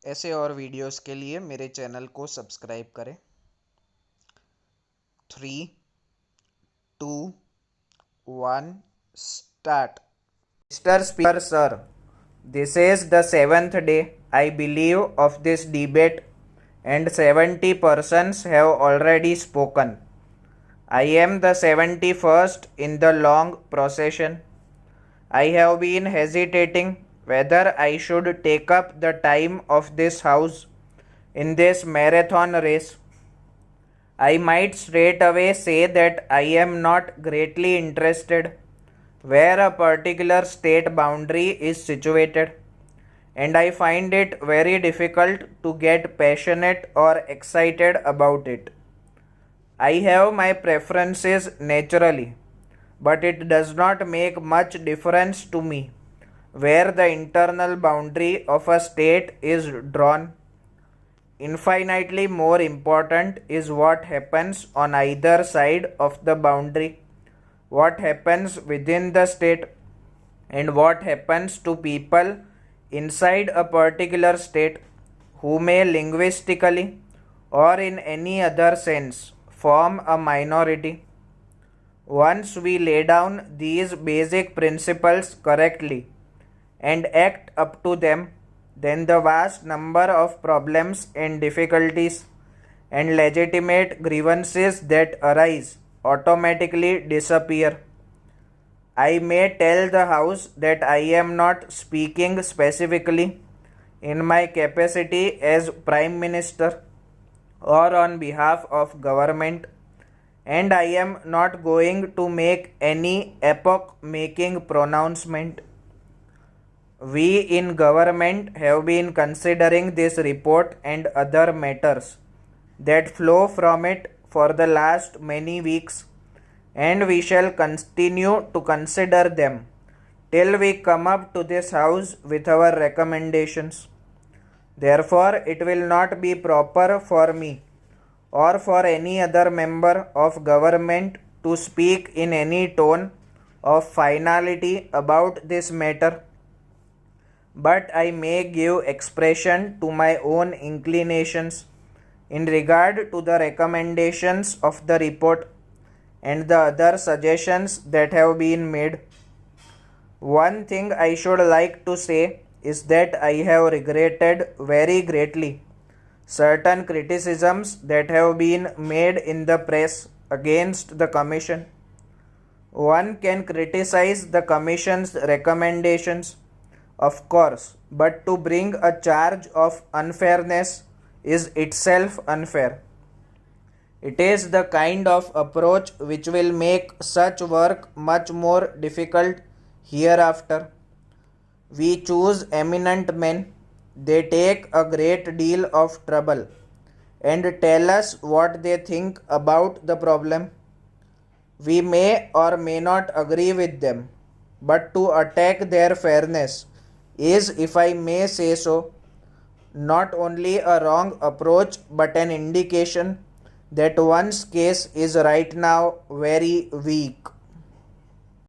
ऐसे और वीडियोस के लिए मेरे चैनल को सब्सक्राइब करें। 3, 2, 1 start. Mr. Speaker, sir, this is the 7th day, I believe, of this debate, and 70 persons have already spoken. I am the 71st in the long procession. I have been hesitating whether I should take up the time of this house in this marathon race. I might straight away say that I am not greatly interested where a particular state boundary is situated, and I find it very difficult to get passionate or excited about it. I have my preferences naturally, but it does not make much difference to me where the internal boundary of a state is drawn. Infinitely more important is what happens on either side of the boundary, what happens within the state, and what happens to people inside a particular state who may linguistically or in any other sense form a minority. Once we lay down these basic principles correctly and act up to them, then the vast number of problems and difficulties and legitimate grievances that arise automatically disappear. I may tell the House that I am not speaking specifically in my capacity as Prime Minister or on behalf of government, and I am not going to make any epoch-making pronouncement. We in government have been considering this report and other matters that flow from it for the last many weeks, and we shall continue to consider them till we come up to this House with our recommendations. Therefore, it will not be proper for me or for any other member of government to speak in any tone of finality about this matter, but I may give expression to my own inclinations in regard to the recommendations of the report and the other suggestions that have been made. One thing I should like to say is that I have regretted very greatly certain criticisms that have been made in the press against the Commission. One can criticize the Commission's recommendations, of course, but to bring a charge of unfairness is itself unfair. It is the kind of approach which will make such work much more difficult hereafter. We choose eminent men, they take a great deal of trouble, and tell us what they think about the problem. We may or may not agree with them, but to attack their fairness is, if I may say so, not only a wrong approach but an indication that one's case is right now very weak.